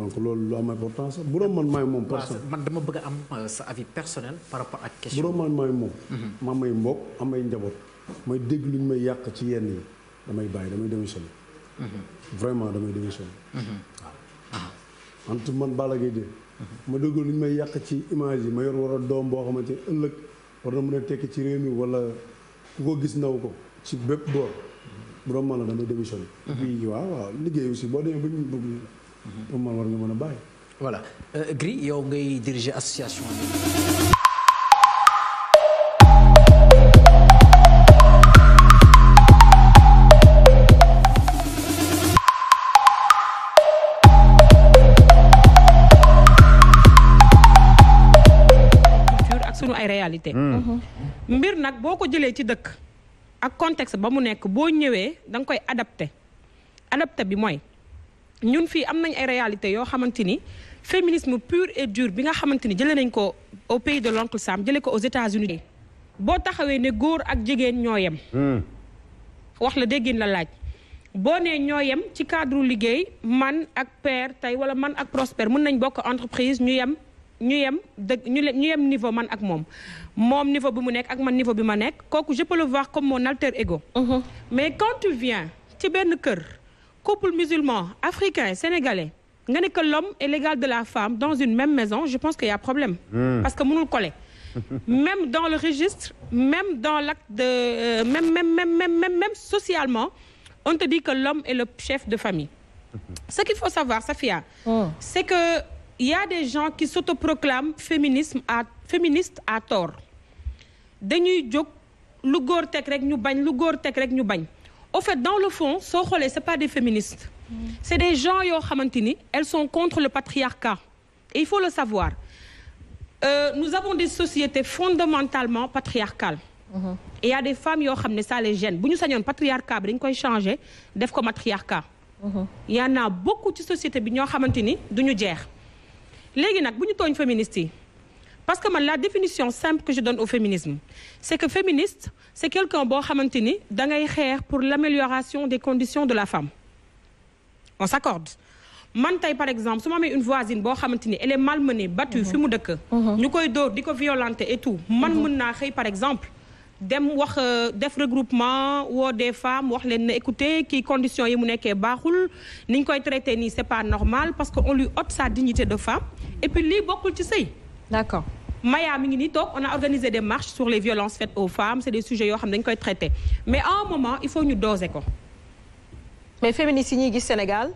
donc loolu lu am importance bu doon man maay moom. man dama bëgg a am sa avis personnel par rapport ak question. bu doon man maay moom. ma may mbokk am ay njaboot may dégg lu ñu may yàq ci yenn yi damay bàyyi damay démissionné. vraiment damay démissionné. waaw. entre man Balla Gaye de. ma dégg lu ñu may yàq ci image yi ma yor war a doom boo xamante ne ëllëg war na mën a tekki ci réew mi wala ku ko gis naw ko ci bépp boor. bu doon man la damay démissionné. puis waaw liggéey aussi boo demee ba ñu bëgg pour man war nga mën a bàyyi. voilà Gris yow ngay diriger association bi. culture ak sunu ay réalité mbir nag boo ko jëlee ci dëkk ak contexte ba mu nekk boo ñëwee da nga koy adapté bi mooy ñun fii am nañ ay réalité yoo xamante ni féminisme pur et dur bi nga xamante ni jëlee nañ ko au pays de l'oncle Sam jëlee ko aux États-Unis boo taxawee ne góor ak jigéen ñoo yem wax la déggin la laaj boo nee ñoo yem ci cadre liggéey man ak père tey wala man ak Prospère mën nañ bokk entreprise ñu yem niveau man ak moom niveau bi mu nekk ak man niveau bi ma nekk kooku je peux le voir comme mon alter ego mais quand tu viens ci benn kër couple musulman africain sénégalais nga ne que l'homme est l'égal de la femme dans une même maison je pense qu'il y a problème parce que mënul coller même dans le registre même dans l'acte de même socialement on te dit que l'homme est le chef de famille ce qu'il faut savoir Safia c'est que il y a des gens qui s'autoproclament féministes à tort dañuy jóg lu góor teg rek ñu bañ lu góor teg rek ñu bañ au fait dans le fond soo xoolee c'est pas des féministes c'est des gens yoo xamante ni elles sont contre le patriarcat et il faut le savoir nous avons des sociétés fondamentalement patriarcales et il y a des femmes yoo xam ne ça les gêne bu ñu sañoon patriarcat bi dañ koy changer def ko matriarcat il y en a beaucoup ci société bi ñoo xamante ni duñu jeex léegi nag bu ñu tooñ féministes yi parce que man la définition simple que je donne au féminisme c'est que féministe c'est quelqu'un boo xamante ni da ngay xeex pour l'amélioration des conditions de la femme on s'accorde man tey par exemple su ma amee une voisine boo xamante ni elle est malmenée battue fi mu dëkk ñu koy dóor di ko violenter et tout man mën naa xëy par exemple dem wax def regroupement woo des femmes wax leen ne écoutez kii conditions yi mu nekkee baaxul ni ñu koy traité nii c'est pas normal parce que on lui ôte sa dignité de femme et puis lii bokkul ci sëy d'accord Maya mi ngi nii toog on a organisé des marches sur les violences faites aux femmes c'est des sujets yoo xam ne dañu koy traité mais à un moment il faut ñu doser ko mais féministes yi ñuy gis Sénégal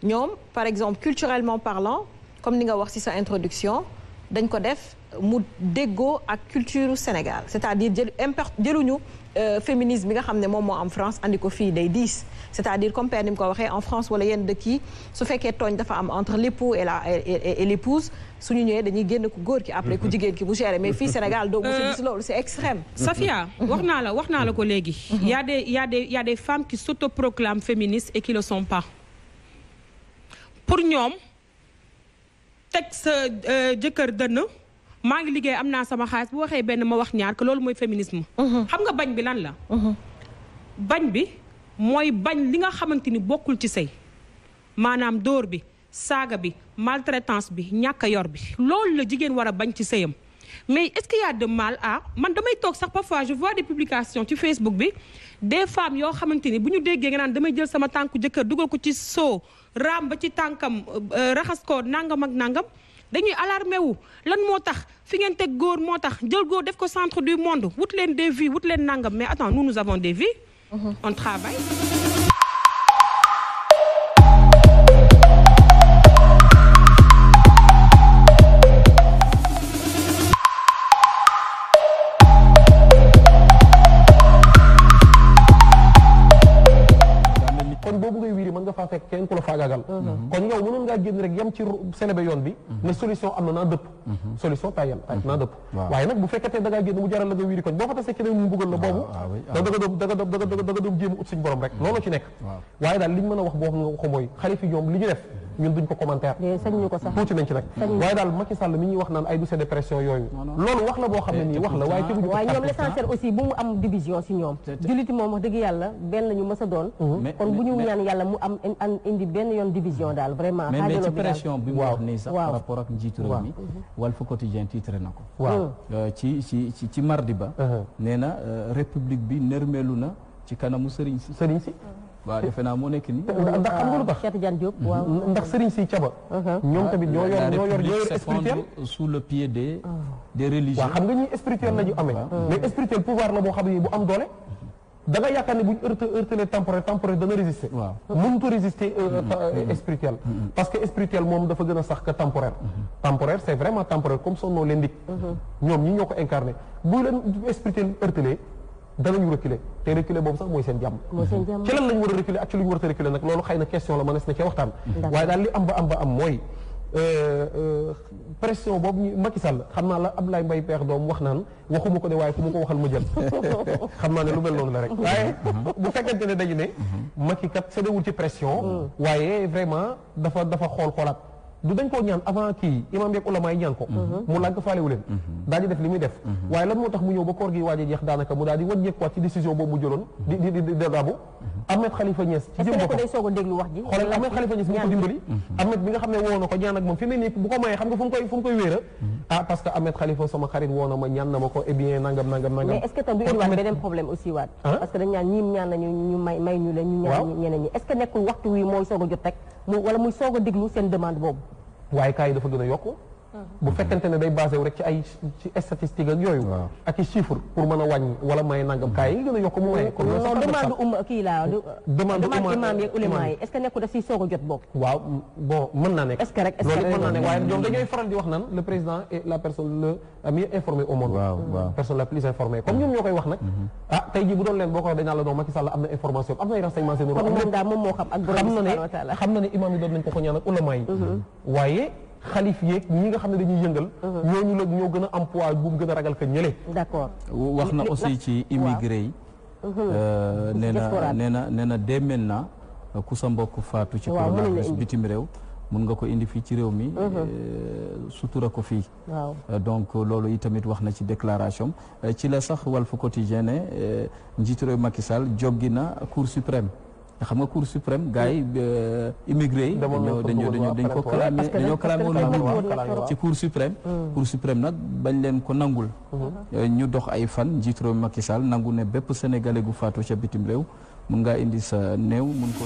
ñoom par exemple culturellement parlant comme ni nga wax ci sa introduction dañ ko def mu déggoo ak culture Sénégal c'est-à-dire jëluñu féminisme bi nga xam ne moom moo am France andi ko fii day diis c'est-à-dire comme père ni mu ko waxee en France wala yenn dëkk yi su fekkee tooñ dafa am entre l'époux et l'épouse suñu ñëwee dañuy génn ku góor ki après ku jigéen ki bu géré mais fii Sénégal doo gis loolu c'est extrême. Safia wax naa la ko léegi. y a des femmes qui s'autoproclament féministes et qui le sont pas pour ñoom teg sa jëkkër dënn maa ngi liggéey am naa sama xaalis bu waxee benn ma wax ñaar que loolu mooy féminisme. xam nga bañ bi lan la. bañ bi mooy bañ li nga xamante ni bokkul ci sëy maanaam dóor bi saaga bi maltraitance bi ñàkk a yor bi loolu la jigéen war a bañ ci sëyam mais est-ce qu'il y a de mal à man damay toog sax parfois je vois des publications ci Facebook bi des femmes yoo xamante ni bu ñu déggee nga naan damay jël sama tànku jëkkër dugal ko ci soo raam ba ci tànkam raxas ko nangam ak nangam dañuy alarmé wu lan moo tax fi ngeen teg góor moo tax jël góor def ko centre du monde wut leen des vies wut leen nangam mais attends nous avons des vies on travaille. nga faa fekk kenn ku la faagaagal kon yow mënoon ngaa génn rek yem ci Sénégal yoon bi ne solution am na naa dëpp solution pas yem naa dëpp waaye nag bu fekkee da ngaa génn mu jaral la nga wiiri koñ boo fa tasee keneen mu bëggal la boobu da nga doom jéem ut suñu borom rek loolu ci nekk waaye daal li ñu mën a wax boo xam nga ko mooy xalifi ñoom li ñu def ñun duñ ko commentaire sañuñu ko sax tuuti nañ ci nag waaye daal Macky Sall mi ñuy wax naan ay dossier de pression yooyu loolu wax la boo xam ne nii wax la waaye teguñu ko waaye ñoom l'essentiel aussi bu mu am division si ñoom julliti moom wax dëgg yàlla benn la ñu mës a doon kon bu ñu ñaan yàlla mu am indi benn yoon division daal vraiment mais ci pression bi mu wax nii sax par rapport ak njiitu réew mi Walf Quotidien titré na ko waaw ci mardi ba nee na république bi nërmeelu na ci kanamu sëriñ si waaw defe naa moo nekk nii ndax xam nga lu tax Cheikh Tidiane Diop waaw ndax sëriñ si caba ñoom tamit ñoo yor spirituel sous le pied des religieux waaw xam nga ñi spirituel la ñu amee mais spirituel pouvoir la boo xam ne bu am doole da nga yaakaar ne bu ñu heurtelee temporaire dana résister waaw mënut a résister spirituel parce que spirituel moom dafa gën a sax que temporaire c'est vraiment temporaire comme son nom l'indique ñoom ñi ñoo ko incarné bu leen spirituel heurtelee danañu reculer te reculer boobu sax mooy seen jàmm ci lan lañ war a reculer ak ci lu ñu war a reculer nag loolu xëy na question la mënees na cee waxtaan waaye daal li am ba am mooy pression boobu ñu Macky Sall xam naa la Abdoulaye Mbaye peex doom wax naan waxuma ko de waaye ku ma ko waxal ma jël xam naa ne lu mel noonu la rek waaye bu fekkente ne dañu ne Macky kat séddewul ci pression waaye vraiment dafa xoolaat du dañ koo ñaan avant kii imam yeeg ulama yi ñaan ko mu lànk faalewu leen daal di def li muy def waaye lan moo tax mu ñëw ba koor gi waaj a jeex daanaka mu daal di wàññeekuwaat ci décision boobu mu jëloon di dabu Ahmed Khalifa Niass ci jëm boppam day soog a déglu wax ji xoolal Ahmed Khalifa Niass mi ko dimbali Ahmed bi nga xam ne woo na ko ñaan ak moom fi mu ne nii bu ko mayee xam nga fu mu koy wéera parce que Ahmed Khalifa sama xarit woo na ma ñaan na ma ko eh bien nangam mais est-ce que tam du indiwaat beneen problème aussi waat parce que dañ ñaan ñiim ñaan nañu ñu may ñu leen ñu ñaan ñeneen ñi est-ce que nekkul waxtu wi mooy soog a jot rek wala muy soog a déglu seen demande boobu waaye cas yi dafa gën a yokku bu fekkente ne day basé wu rek ci ay statistique ak yooyu ak i chiffre pour mën a wàññi wala may nangam cas yi gën a yokk mu maye kon non demande kii la demande imam yeeg ulama yi est-ce que nekku daf si soog a jot bokk waaw bon mën naa nekk est-ce que rek loolu mën naa nekk waaye ñoom dañooy faral di wax naan le président est la personne le mieux informée au monde personne la plus informée comme ñoom ñoo koy wax nag tey jii bu doon leen boo ko wax dañ naan la non Macky Sall am na information am na ay renseignements généraux moom daal moom moo xam ak xam na ne imam yi doon nañ ko ñaan ak ulama yi waaye xalif yeeg ñi nga xam ne dañuy yëngal ñooñu la ñoo gën a am poids bu mu gën a ragal que ñële d'accord wax na aussi ci immigré yi nee na dès maintenant ku sa mbokk faatu ci coronavirus bitim réew mun nga ko indi fii ci réew mi sutura ko fii donc loolu itamit wax na ci déclaration ci la sax Walf Quotidien ne njiitu réew Macky Sall joggi na Cour suprême xam nga Cour suprême gars yi immigré yi dañ ko clamé dañoo clamé woon ci Cour suprême Cour suprême nag bañ leen ko nangul ñu dox ay fan njiitu réew Macky Sall nangu ne bépp sénégalais gu faatu ca bitim réew mun ngaa indi sa néew mun ko